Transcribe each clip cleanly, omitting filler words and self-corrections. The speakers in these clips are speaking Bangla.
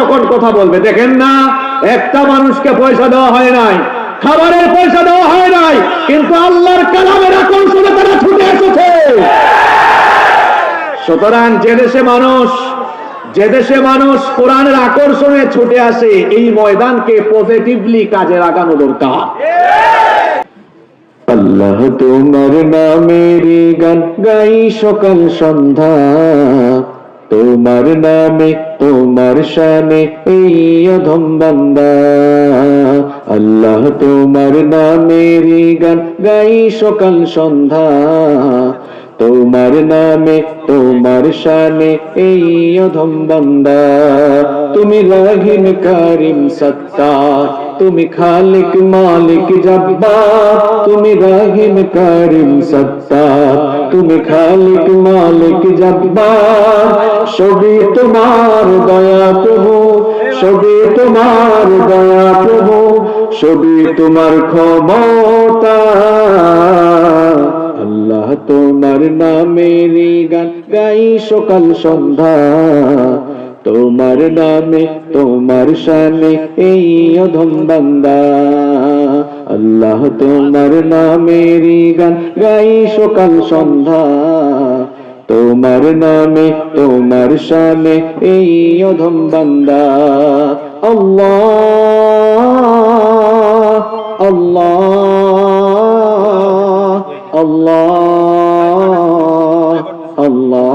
তখন কথা বলবে। দেখেন না, একটা মানুষকে পয়সা দেওয়া হয় নাই, খাবারের পয়সা দেওয়া হয় নাই, কিন্তু আল্লাহর কালামের আকর্ষণে তারা ছুটে এসেছে। সুতরাং যে দেশে মানুষ কোরআনের আকর্ষণে ছুটে আসে, এই ময়দানকে পজিটিভলি কাজে লাগানো দরকার। আল্লাহ তোমার নামের গান গাই সকাল সন্ধ্যা, তোমার নামে তোমার শানে এই অধম বান্দা। আল্লাহ তোমার নামের গান গাই সকাল সন্ধ্যা, তোমার নামে তোমার শানে এই অধম বান্দা। তুমি রহিম কারিম সত্তার, তুমি খালিক মালিক জব্বার। তুমি রহিম কারিম সত্তার, তুমি খালিক মালিক জব্বার। সবই তোমার দয়া প্রভু, সবই তোমার দয়া প্রভু, সবই তোমার ক্ষমতা। আল্লাহ তোমার নামের গান গাই সকাল সন্ধ্যা, তোমার নামে তোমার শানে এই অধম বান্দা। আল্লাহ তোমার নামের গান গাই সকাল সন্ধ্যা, তোমার নামে তোমার শানে এই অধম বান্দা। আল্লাহ আল্লাহ আল্লাহ আল্লাহ।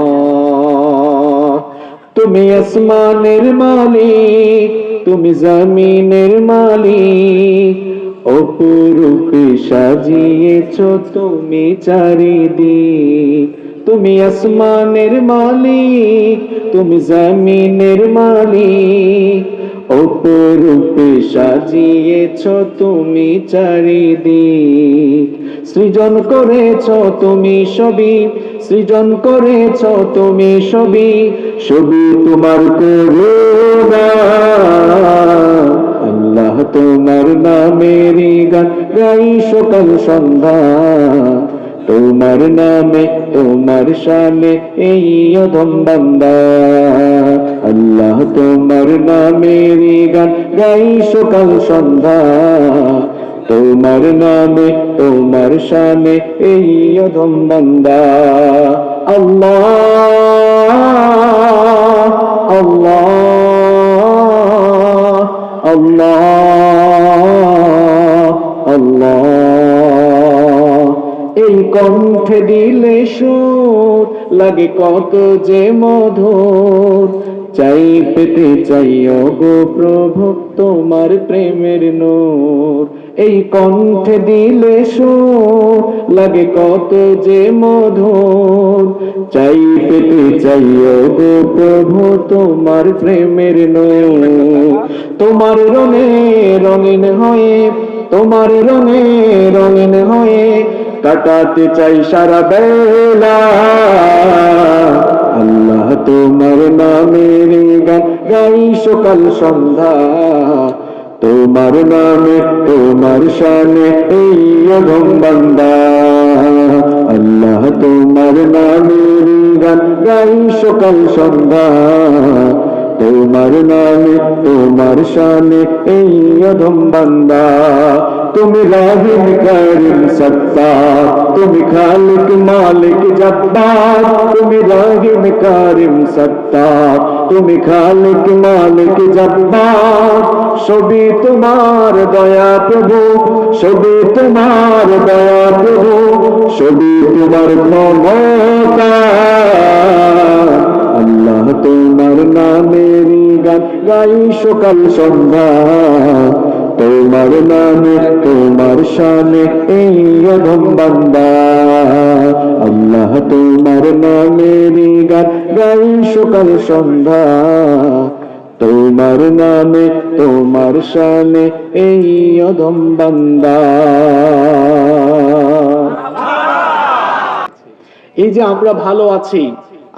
তুমি আসমানের মালিক, তুমি জমিনের মালিক, অপরূপে সাজিয়েছ তুমি চারিদিক। তুমি আসমানের মালিক, তুমি জমিনের মালিক, অপরূপে সাজিয়েছ তুমি চারিদিক। সৃজন করেছ তুমি সবই, সৃজন করেছ তুমি সবই, সবই তোমার করুণা। আল্লাহ তোমার নামের গান গাই সকাল সন্ধ্যা, তোমার নামে তোমার শানে এই অধম বান্দা। আল্লাহ তোমার নামের গান গাই সকাল সন্ধ্যা, তোমার নামে তোমার শানে এই অধম বান্দা। আল্লাহ আল্লাহ আল্লাহ আল্লাহ। এই কণ্ঠে দিলে সুর লাগে কত যে মধুর, চাই পেতে চাই গো প্রভু তোমার প্রেমের নূর। এই কণ্ঠে দিলে সুর লাগে কত যে মধুর, চাই পেতে চাই গো প্রভু তোমার প্রেমের নূর। তোমার রঙে রঙিন হয়ে, তোমার রঙে রঙিন হয়ে কাটাতে চাই সারা বেলা। আল্লাহ তোমার নামের গান গাই সকাল সন্ধ্যা, তোমার নামে তোমার শানে এই অধম বান্দা। আল্লাহ তোমার নামের গান গাই সকাল সন্ধ্যা, তোমার নামে তোমার শানে এই অধম বান্দা। তুমি রহিম কারিম সত্তার, তুমি খালিক মালিক জব্বার। তুমি রহিম কারিম সত্তার, তুমি খালিক মালিক জব্বার। সবই তোমার দয়া প্রভু, সবই তোমার দয়া প্রভু, সবই তোমার ক্ষমতা। আল্লাহ তোমার নামের গান গাই সকাল সন্ধ্যা, তোমার নামে তোমার শানে এই অধম বান্দা। আল্লাহ তোমার নামের গান গাই সকাল সন্ধ্যা, তোমার নামে তোমার শানে এই অধম বান্দা। এই যে আমরা ভালো আছি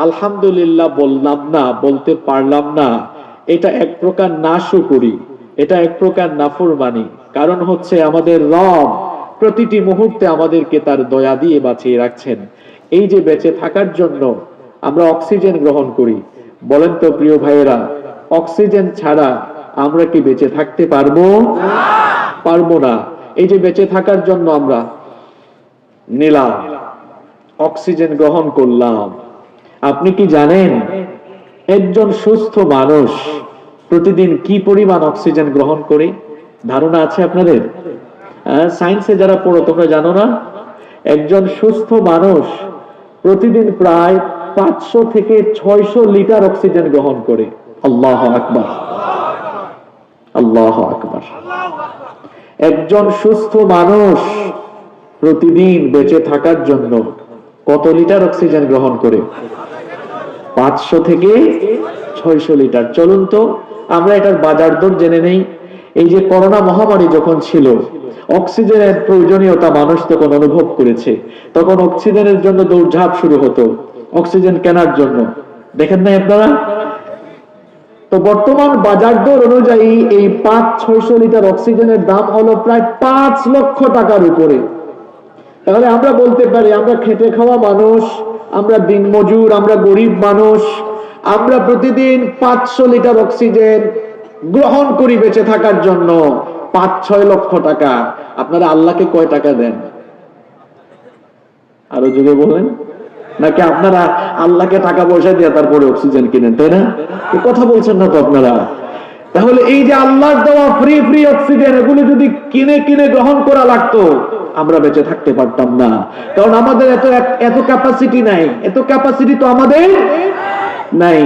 আলহামদুলিল্লাহ বললাম না, বলতে পারলাম না, এটা এক প্রকার নাশুকরি, এটা এক প্রকার নাফরমানি। কারণ হচ্ছে আমাদের রব প্রতিটি মুহূর্তে আমাদেরকে তার দয়া দিয়ে বাঁচিয়ে রাখছেন। এই যে বেঁচে থাকার জন্য আমরা অক্সিজেন গ্রহণ করি, বলেন তো প্রিয় ভাইয়েরা, অক্সিজেন ছাড়া আমরা কি বেঁচে থাকতে পারবো? পারবো না। এই যে বেঁচে থাকার জন্য আমরা নিলাম, অক্সিজেন গ্রহণ করলাম। আপনি কি জানেন একজন সুস্থ মানুষ প্রতিদিন কি পরিমাণ অক্সিজেন গ্রহণ করে? ধারণা আছে আপনাদের? সায়েন্সে যারা পড়ো তোমরা জানো না? একজন সুস্থ মানুষ প্রতিদিন প্রায় 500 থেকে 600 লিটার অক্সিজেন গ্রহণ করে। আল্লাহু আকবার, আল্লাহু আকবার। একজন সুস্থ মানুষ প্রতিদিন বেঁচে থাকার জন্য কত লিটার অক্সিজেন গ্রহণ করে? 500 থেকে 600 লিটার। চলুন তো আমরা এটার বাজার দর জেনে নেই। এই যে করোনা মহামারী যখন ছিল, অক্সিজেনের প্রয়োজনীয়তা মানুষ তখন অনুভব করেছে। তখন অক্সিজেনের জন্য দৌড়ঝাঁপ শুরু হতো অক্সিজেন কেনার জন্য। দেখেন না আপনারা? তো বর্তমান বাজার দর অনুযায়ী এই 500-600 লিটার অক্সিজেনের দাম হলো প্রায় 5 লক্ষ টাকার উপরে। তাহলে আমরা বলতে পারি আমরা খেটে খাওয়া মানুষ, আমরা দিনমজুর, আমরা গরিব মানুষ, আমরা প্রতিদিন 500 লিটার অক্সিজেন গ্রহণ করি বেঁচে থাকার জন্য। 5-6 লক্ষ টাকা। আপনারা আল্লাহকে কয় টাকা দেন? আরো জোরে বলেন। নাকি আপনারা আল্লাহকে টাকা পয়সা দিয়ে তারপরে অক্সিজেন কিনেন, তাই না? কথা বলছেন না তো আপনারা। তাহলে এই যে আল্লাহর দেওয়া ফ্রি ফ্রি অক্সিজেন, এগুলো যদি কিনে কিনে গ্রহণ করা লাগতো, আমরা বেঁচে থাকতে পারতাম না। কারণ আমাদের এত ক্যাপাসিটি নাই। এত ক্যাপাসিটি তো আমাদের নাই।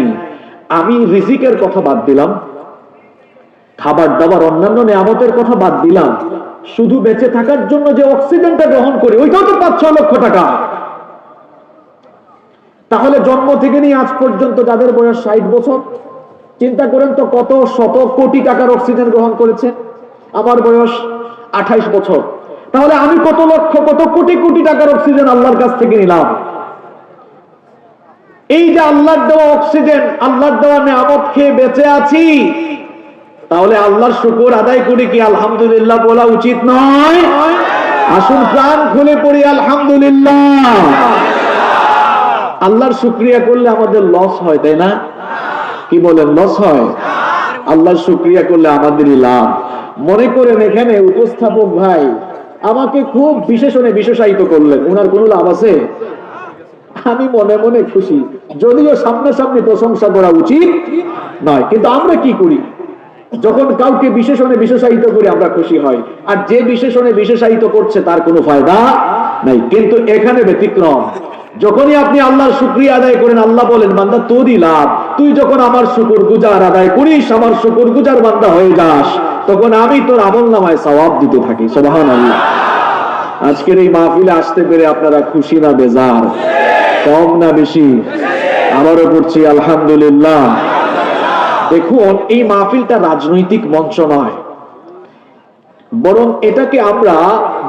আমি রিজিকের কথা বাদ দিলাম, খাবার দাবার অন্যান্য নিয়ামতের কথা বাদ দিলাম, শুধু বেঁচে থাকার জন্য যে অক্সিজেনটা গ্রহণ করি ওইটাও তো 5-6 লক্ষ টাকা। তাহলে জন্ম থেকে নিয়ে আজ পর্যন্ত যাদের বয়স 60 বছর, চিন্তা করেন তো কত শত কোটি টাকার অক্সিজেন গ্রহণ করেছে। আমার বয়স 28 বছর। তাহলে আমি কত লক্ষ কত কোটি কোটি টাকার অক্সিজেন আল্লাহর কাছ থেকে নিলাম। এই যে আল্লাহর দেওয়া অক্সিজেন, আল্লাহর দেওয়া নিয়ামত খেয়ে বেঁচে আছি, তাহলে আল্লাহর শুকর আদায় করি কি আলহামদুলিল্লাহ বলা উচিত নয়? আসুন প্রাণ খুলে পড়ি আলহামদুলিল্লাহ। আল্লাহর শুকরিয়া করলে আমাদের লস হয়, তাই না? কি বলেন, লস হয়? আল্লাহর শুকরিয়া করলে আমাদেরই লাভ। মনে করেন এখানে উপস্থাপক ভাই আমাকে খুব বিশেষণে বিশেষায়িত করলেন, ওনার কোনো লাভ আছে? আমি মনে মনে খুশি, যদিও সামনাসামনি প্রশংসা করা উচিত নয়। কিন্তু আমরা কি করি? যখন কাউকে বিশেষণে বিশেষায়িত করি আমরা খুশি হই, আর যে বিশেষণে বিশেষায়িত করছে তার কোনো ফায়দা নাই। কিন্তু এখানে ব্যতিক্রম। যখনই আপনি আল্লাহর শুকরিয়া আদায় করেন, আল্লাহ বলেন বান্দা তোরই লাভ। তুই যখন আমার শুকর গুজার আদায় করিস, আমার শুকর গুজার বান্দা হয়ে যাস, তখন আমি তোর আমলনামায় সওয়াব দিতে থাকি। সুবহানাল্লাহ। আজকের এই মাহফিলে আসতে পেরে আপনারা খুশি না বেজার? কম না বেশি? আবারও পড়ছি আলহামদুলিল্লাহ। দেখুন, এই মাহফিলটা রাজনৈতিক মঞ্চ নয়, বরং এটাকে আমরা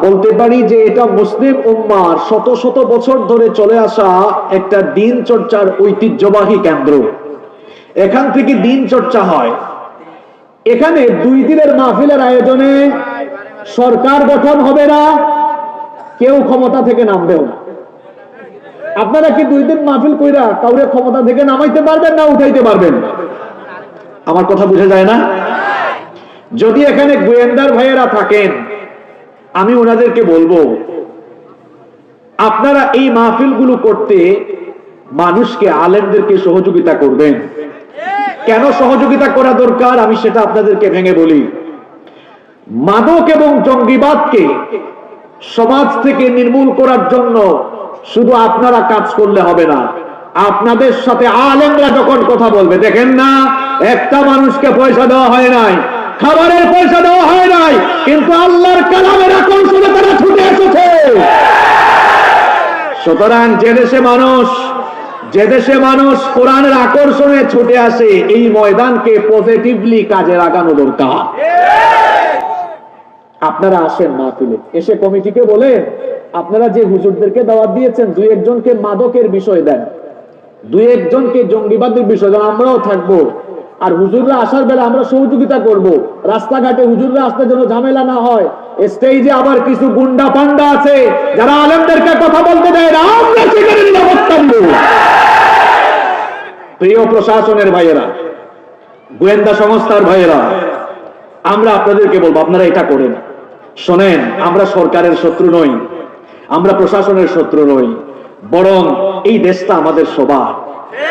বলতে পারি যে এটা মুসলিম উম্মাহর শত শত বছর ধরে চলে আসা একটা দিন চর্চার ঐতিহ্যবাহী কেন্দ্র। এখান থেকে দিন চর্চা হয়। এখানে 2 দিনের মাহফিলের আয়োজনে সরকার গঠন হবে না, কেউ ক্ষমতা থেকে নামবেও না। আপনারা কি 2 দিন মাহফিল কইরা কাউরে ক্ষমতা থেকে নামাইতে পারবেন না উঠাইতে পারবেন? আমার কথা বুঝা যায় না? যদি এখানে গোয়েন্দার ভাইয়েরা থাকেন, আমি ওনাদেরকে বলবো আপনারা এই মাহফিলগুলো করতে মানুষকে, আলেমদেরকে সহযোগিতা করবেন। কেন সহযোগিতা করা দরকার আমি সেটা আপনাদেরকে ভেঙে বলি। মাদক এবং জঙ্গিবাদকে সমাজ থেকে নির্মূল করার জন্য শুধু আপনারা কাজ করলে হবে না, আপনাদের সাথে আলেমরা যখন কথা বলবে, দেখেন না একটা মানুষকে পয়সা দেওয়া হয় নাই, খাবারের পয়সা দেওয়া হয় নাই, কিন্তু আল্লাহর কালামের আকর্ষণে তারা ছুটে এসেছে। সুতরাং যে দেশে মানুষ কোরআনের আকর্ষণে ছুটে আসে, এই ময়দানকে পজিটিভলি কাজে লাগানো দরকার। আপনারা আসেন মাহফিলে, এসে কমিটিকে বলেন আপনারা যে হুজুরদেরকে দাওয়াত দিয়েছেন 2-1 জনকে মাদকের বিষয় দেন, 2-1 জনকে জঙ্গিবাদের বিষয় দেন, আমরাও থাকবো। আর হুজুররা আসার বেলা আমরা সহযোগিতা করব। রাস্তাঘাটে হুজুররা আসতে যেন ঝামেলা না হয়। স্টেজে আবার কিছু গুন্ডা পান্ডা আছে যারা আলেমদেরকে কথা বলতে দেয় না, আমরা সেখানে নিরাপত্তা দেব। প্রিয় প্রশাসনের ভাইয়েরা, গোয়েন্দা সংস্থার ভাইয়েরা, আমরা আপনাদেরকে বলবো আপনারা এটা করেন। শোনেন, আমরা সরকারের শত্রু নই, আমরা প্রশাসনের শত্রু নই, বরং এই দেশটা আমাদের সবার।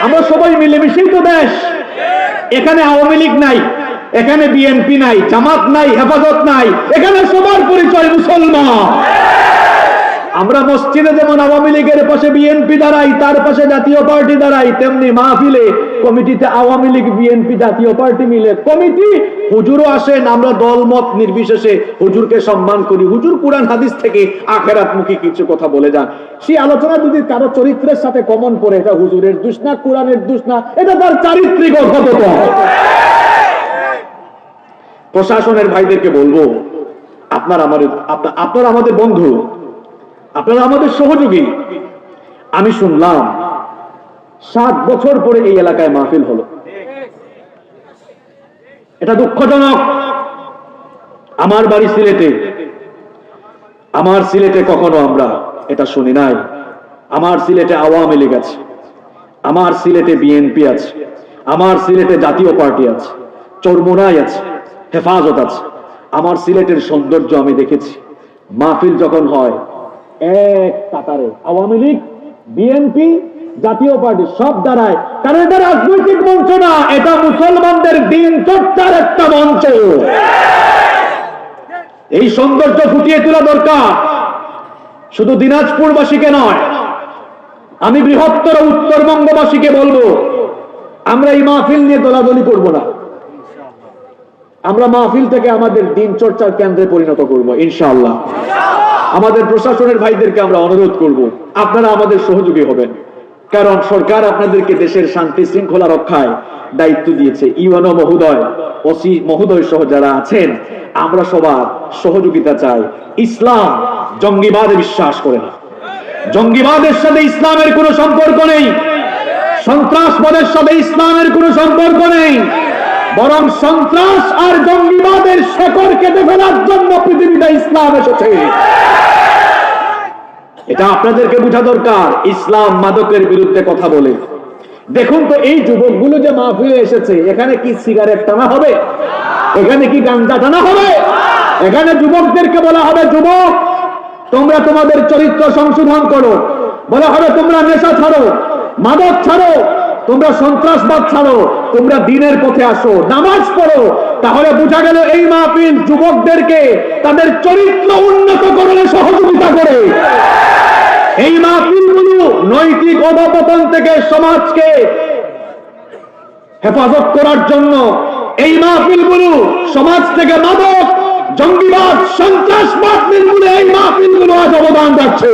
আমরা সবাই মিলেমিশেই তো দেশ। এখানে আওয়ামী লীগ নাই, এখানে বিএনপি নাই, জামাত নাই, হেফাজত নাই, এখানে সবার পরিচয় মুসলমান। আমরা মসজিদে যেমন আওয়ামী লীগের পাশে বিএনপি দাঁড়াই, তার পাশে জাতীয় পার্টি দাঁড়াই, তেমনি মাহফিলে কমিটিতে আওয়ামী লীগ বিএনপি জাতীয় পার্টি মিলে কমিটি, হুজুরও আসেন। আমরা দলমত নির্বিশেষে হুজুরকে সম্মান করি। হুজুর কুরআন হাদিস থেকে আখিরাতমুখী কিছু কথা বলে যান। সেই আলোচনা যদি কারো চরিত্রের সাথে কমন পড়ে, এটা হুজুরের দোষ না, কোরআনের দোষ না, এটা তার চারিত্রিক অর্থগত। প্রশাসনের ভাইদেরকে বলবো, আপনারা আমাদের বন্ধু, আপনারা আমাদের সহযোগী। আমি শুনলাম 7 বছর পরে এই এলাকায় মাহফিল হলো। এটা দুঃখজনক। আমার বাড়ি সিলেটে, আমার সিলেটে কখনো আমরা এটা শুনি নাই। আমার সিলেটে আওয়ামী লীগ আছে, আমার সিলেটে বিএনপি আছে, আমার সিলেটে জাতীয় পার্টি আছে, চরমোনাই আছে, হেফাজত আছে। আমার সিলেটের সৌন্দর্য আমি দেখেছি। মাহফিল যখন হয়, এক কাতারে আওয়ামী লীগ, বিএনপি, জাতীয় পার্টি সব দাঁড়ায়। কারণ এটা রাজনৈতিক মঞ্চ না, এটা মুসলমানদের দিন চর্চার একটা মঞ্চ। এই সৌন্দর্য ফুটিয়ে তোলা দরকার, শুধু দিনাজপুরবাসীকে নয়, আমি বৃহত্তর উত্তরবঙ্গবাসীকে বলবো, আমরা এই মাহফিল নিয়ে দলাদলি করব না। আমরা মাহফিল থেকে আমাদের দিন চর্চার কেন্দ্রে পরিণত করব ইনশাআল্লাহ। আমাদের প্রশাসনের ভাইদেরকে আমরা অনুরোধ করব, আপনারা আমাদের সহযোগী হবেন। কারণ সরকার আপনাদেরকে দেশের শান্তি শৃঙ্খলা রক্ষায় দায়িত্ব দিয়েছে। ইউএনও মহোদয়, ওসি মহোদয় সহ যারা আছেন, আমরা সবার সহযোগিতা চাই। ইসলাম জঙ্গিবাদে বিশ্বাস করে না, জঙ্গিবাদের সাথে ইসলামের কোনো সম্পর্ক নেই, সন্ত্রাসবাদের সাথে ইসলামের কোনো সম্পর্ক নেই। বরং সন্ত্রাস আর জঙ্গিবাদের শেকড় কেটে ফেলার জন্য পৃথিবীতে ইসলাম এসেছে। এটা আপনাদেরকে বোঝা দরকার। ইসলাম মাদকের বিরুদ্ধে কথা বলে। দেখুন তো, এই যুবকগুলো যে মাহফিলে এসেছে, এখানে কি সিগারেট টানা হবে? এখানে কি গাঁজা টানা হবে? এখানে যুবকদেরকে বলা হবে, যুবক তোমরা তোমাদের চরিত্র সংশোধন করো। বলা হবে তোমরা নেশা ছাড়ো, মাদক ছাড়ো, তোমরা সন্ত্রাসবাদ ছাড়ো, তোমরা দ্বীনের পথে আসো, নামাজ পড়ো। তাহলে বোঝা গেল এই মাহফিল যুবকদেরকে তাদের চরিত্র উন্নত করলে সহযোগিতা করে। এই মাহফিলগুলো নৈতিক অধঃপতন থেকে সমাজকে হেফাজত করার জন্য, এই মাহফিলগুলো সমাজ থেকে মাদক, জঙ্গিবাদ, সন্ত্রাসবাদ নির্মূলে এই মাহফিলগুলো আজ অবদান রাখছে।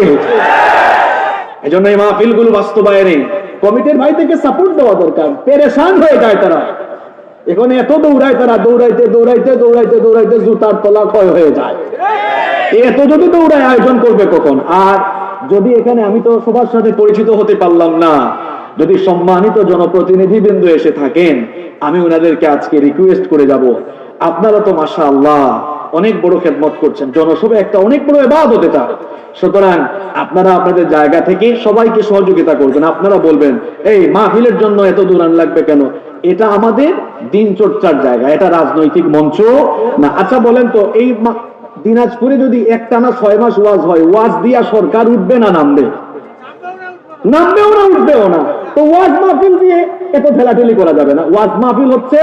এই জন্য এই মাহফিলগুলো বাস্তবায়নে কমিটির ভাইদেরকে সাপোর্ট দেওয়া দরকার। পেরেশান হয়ে যায় তারা, এখন এত দৌড়ায় তারা, দৌড়াইতে দৌড়াইতে দৌড়াইতে দৌড়াইতে জুতার তলা ক্ষয় হয়ে যায়। এত যদি দৌড়ায় আয়োজন করবে কখন? আর যদি এখানে, আমি তো সবার সাথে পরিচিত হতে পারলাম না, যদি সম্মানিত জনপ্রতিনিধিবৃন্দ এসে থাকেন, আমি ওনাদেরকে আজকে রিকোয়েস্ট করে যাব, আপনারা তো মাশাআল্লাহ অনেক বড় খেদমত করছেন। জনসভা একটা অনেক বড় ইবাদত এটা। সুতরাং আপনারা আপনাদের জায়গা থেকে সবাইকে সহযোগিতা করবেন। আপনারা বলবেন, এই মাহফিলের জন্য এত দূরান লাগবে কেন? এটা আমাদের দিন চর্চার জায়গা, এটা রাজনৈতিক মঞ্চ না। আচ্ছা বলেন তো, এই দিনাজপুরে যদি একটানা 6 মাস ওয়াজ হয়, ওয়াজ দিয়া সরকার উঠবে না নামবে? নামবেও না, উঠবেও না। তো ওয়াজ মাহফিল দিয়ে এত ঠেলাঠেলি করা যাবে না। ওয়াজ মাহফিল হচ্ছে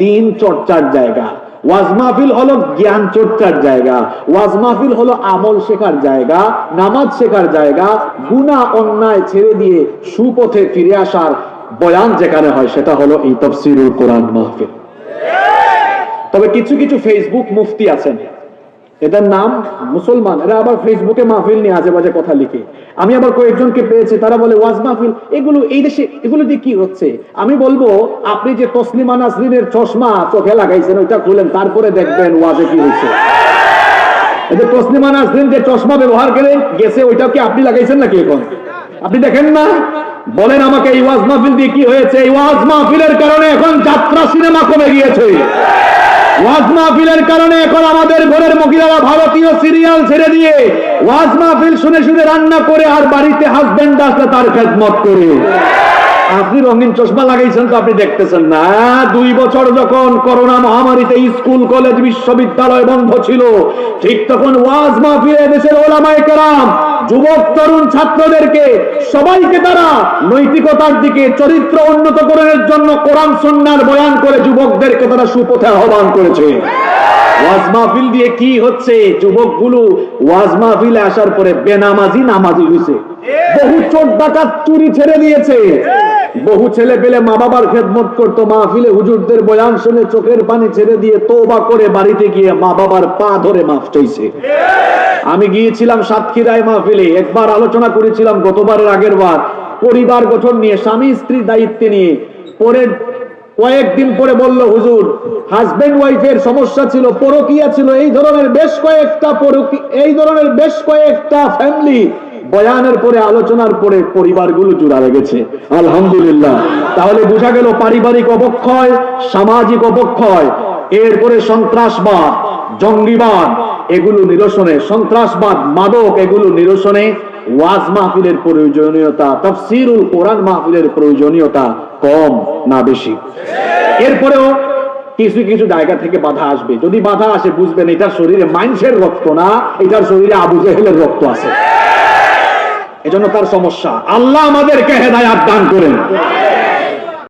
দিন চর্চার জায়গা, ওয়াজ মাহফিল হলো জ্ঞান চর্চার জায়গা, ওয়াজ মাহফিল হলো আমল শেখার জায়গা, নামাজ শেখার জায়গা, গুনাহ অন্যায় ছেড়ে দিয়ে সুপথে ফিরে আসার বয়ান যেখানে হয়, সেটা হলো এই তাফসীরুল কোরআন মাহফিল। তবে কিছু কিছু ফেসবুক মুফতি আছেন, এদের নাম মুসলমান, এরা আবার ফেসবুকে মাহফিল নিয়ে আজে বাজে কথা লিখে। আমি আবার কয়েকজনকে পেয়েছি, তারা বলে ওয়াজ মাহফিল এগুলো এই দেশে, এগুলো দিয়ে কি হচ্ছে? আমি বলবো, আপনি যে তসলিমা নাসরিনের চশমা চোখে লাগাইছেন, ওইটা খুলেন, তারপরে দেখবেন ওয়াজে কি হয়েছে। এই যে তসলিমা নাসরিন যে চশমা ব্যবহার করে গেছে, ওইটা কি আপনি লাগাইছেন নাকি? এখন আপনি দেখেন না? বলেন আমাকে, এই ওয়াজ মাহফিল দিয়ে কি হয়েছে? এই ওয়াজ মাহফিলের কারণে এখন যাত্রা সিনেমা কমে গিয়েছে। ওয়াজ মাহফিলের কারণে এখন আমাদের ঘরের মহিলারা ভারতীয় সিরিয়াল ছেড়ে দিয়ে ওয়াজ মাহফিল শুনে শুনে রান্না করে, আর বাড়িতে হাজবেন্ড আসলে তার খেদমত করে। আপনি রঙিন চশমা লাগাইছেন তো আপনি দেখতেছেন না। 2 বছর যখন করোনা মহামারীতে স্কুল কলেজ বিশ্ববিদ্যালয় বন্ধ ছিল, ঠিক তখন ওয়াজ মাহফিলে দেশের ওলামায়ে কেরাম যুবক তরুণ ছাত্রদেরকে সবাইকে তারা নৈতিকতার দিকে, চরিত্র উন্নতকরণের জন্য কোরআন সুন্নাহর বয়ান করে যুবকদেরকে তারা সুপথে আহ্বান করেছে। ওয়াজ মাহফিল দিয়ে কি হচ্ছে, যুবকগুলো ওয়াজ মাহফিলে আসার পরে বেনামাজি নামাজি হয়েছে, বহু চোর ডাকাত চুরি ছেড়ে দিয়েছে, বহু ছেলে পেলে মা বাবার খেদমত করতো, মাহফিলে হুজুরদের বয়ান শুনে চোখের পানি ছেড়ে দিয়ে তওবা করে বাড়িতে গিয়ে মা বাবার পা ধরে মাফ চাইছে। আমি গিয়েছিলাম সাতক্ষীরায় মাহফিলে, একবার আলোচনা করেছিলাম গতবারের আগের বার, পরিবার গঠন নিয়ে, স্বামী স্ত্রীর দায়িত্বে নিয়ে। পরে কয়েকদিন পরে বলল, হুজুর হাজবেন্ড ওয়াইফের সমস্যা ছিল, পরকীয়া ছিল, এই ধরনের বেশ কয়েকটা ফ্যামিলি বয়ানের পরে, আলোচনার পরে পরিবারগুলো জোড়া লেগেছে, আলহামদুলিল্লাহ। তাহলে বোঝা গেল পারিবারিক অবক্ষয়, সামাজিক অবক্ষয়, এরপরে সন্ত্রাসবাদ, জঙ্গিবাদ, এগুলো নিরসনে, সন্ত্রাসবাদ, মাদক, এগুলো নিরসনে ওয়াজ মাহফিলের প্রয়োজনীয়তা, তাফসীরুল কোরআন মাহফিলের প্রয়োজনীয়তা কম না বেশি? এরপরেও কিছু কিছু জায়গা থেকে বাধা আসবে। যদি বাধা আসে বুঝবেন এটার শরীরে মানুষের রক্ত না, এটার শরীরে আবু জেহেলের রক্ত আছে, এজন্য তার সমস্যা। আল্লাহ আমাদেরকে হেদায়েত দান করেন।